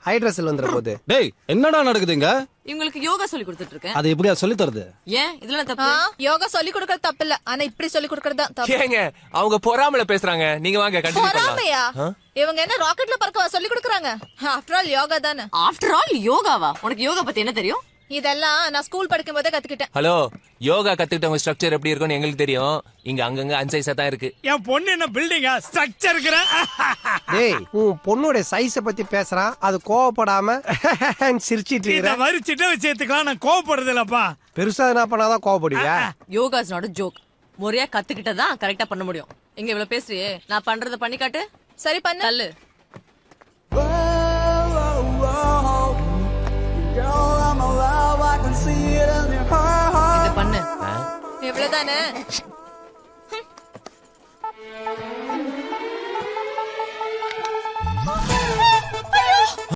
ஹைட்ரஸில் வந்துற போது. டேய் என்னடா நடக்குதுங்க? இவங்களுக்கு யோகா சொல்லி கொடுத்துட்டு இருக்கேன். அது எப்படியா சொல்லி தருது? ஏன் இதெல்லாம் தப்பு? யோகா சொல்லி கொடுக்கறது தப்பு இல்ல, ஆனா இப்படி சொல்லி கொடுக்கறது தான் தப்பு. ஏங்க அவங்க பொறாமல பேசுறாங்க, நீங்க வாங்க கண்டினியூ பண்ணலாம். பொறாமையா? இவங்க என்ன ராக்கெட்ல பறக்கவா சொல்லி கொடுக்கறாங்க? ஆஃப்டர் ஆல் யோகா தானே. ஆஃப்டர் ஆல் யோகாவா? உனக்கு யோகா பத்தி என்ன தெரியும்? இதெல்லாம் நான் ஸ்கூல் படிக்கும் போதே கத்துக்கிட்டேன். ஹலோ, யோகா கத்துக்கிட்டவங்க ஸ்ட்ரக்சர் எப்படி இருக்கும்னு எங்களுக்கு தெரியும். இங்க அங்கங்க அன்சைஸா தான் இருக்கு. என் பொண்ணு என்ன பில்டிங்கா ஸ்ட்ரக்சர் இருக்கிற? டேய் உன் பொண்ணோட சைஸ பத்தி பேசுறான், அது கோவப்படாம சிரிச்சிட்டு இந்த இருக்கிற. மாதிரி சின்ன விஷயத்துக்குலாம் நான் கோவப்படுறது இல்லப்பா. பெருசா என்ன பண்ணாதான் கோவப்படுவியா? Yoga is not a joke. முறையா கத்துக்கிட்டதான் கரெக்டா பண்ண முடியும். இங்க இவ்வளவு பேசுறியே, நான் பண்றத பண்ணி காட்டு. சரி பண்ணு. தள்ளு. இது பண்ணு. ஆ? எவ்வளவுதானே?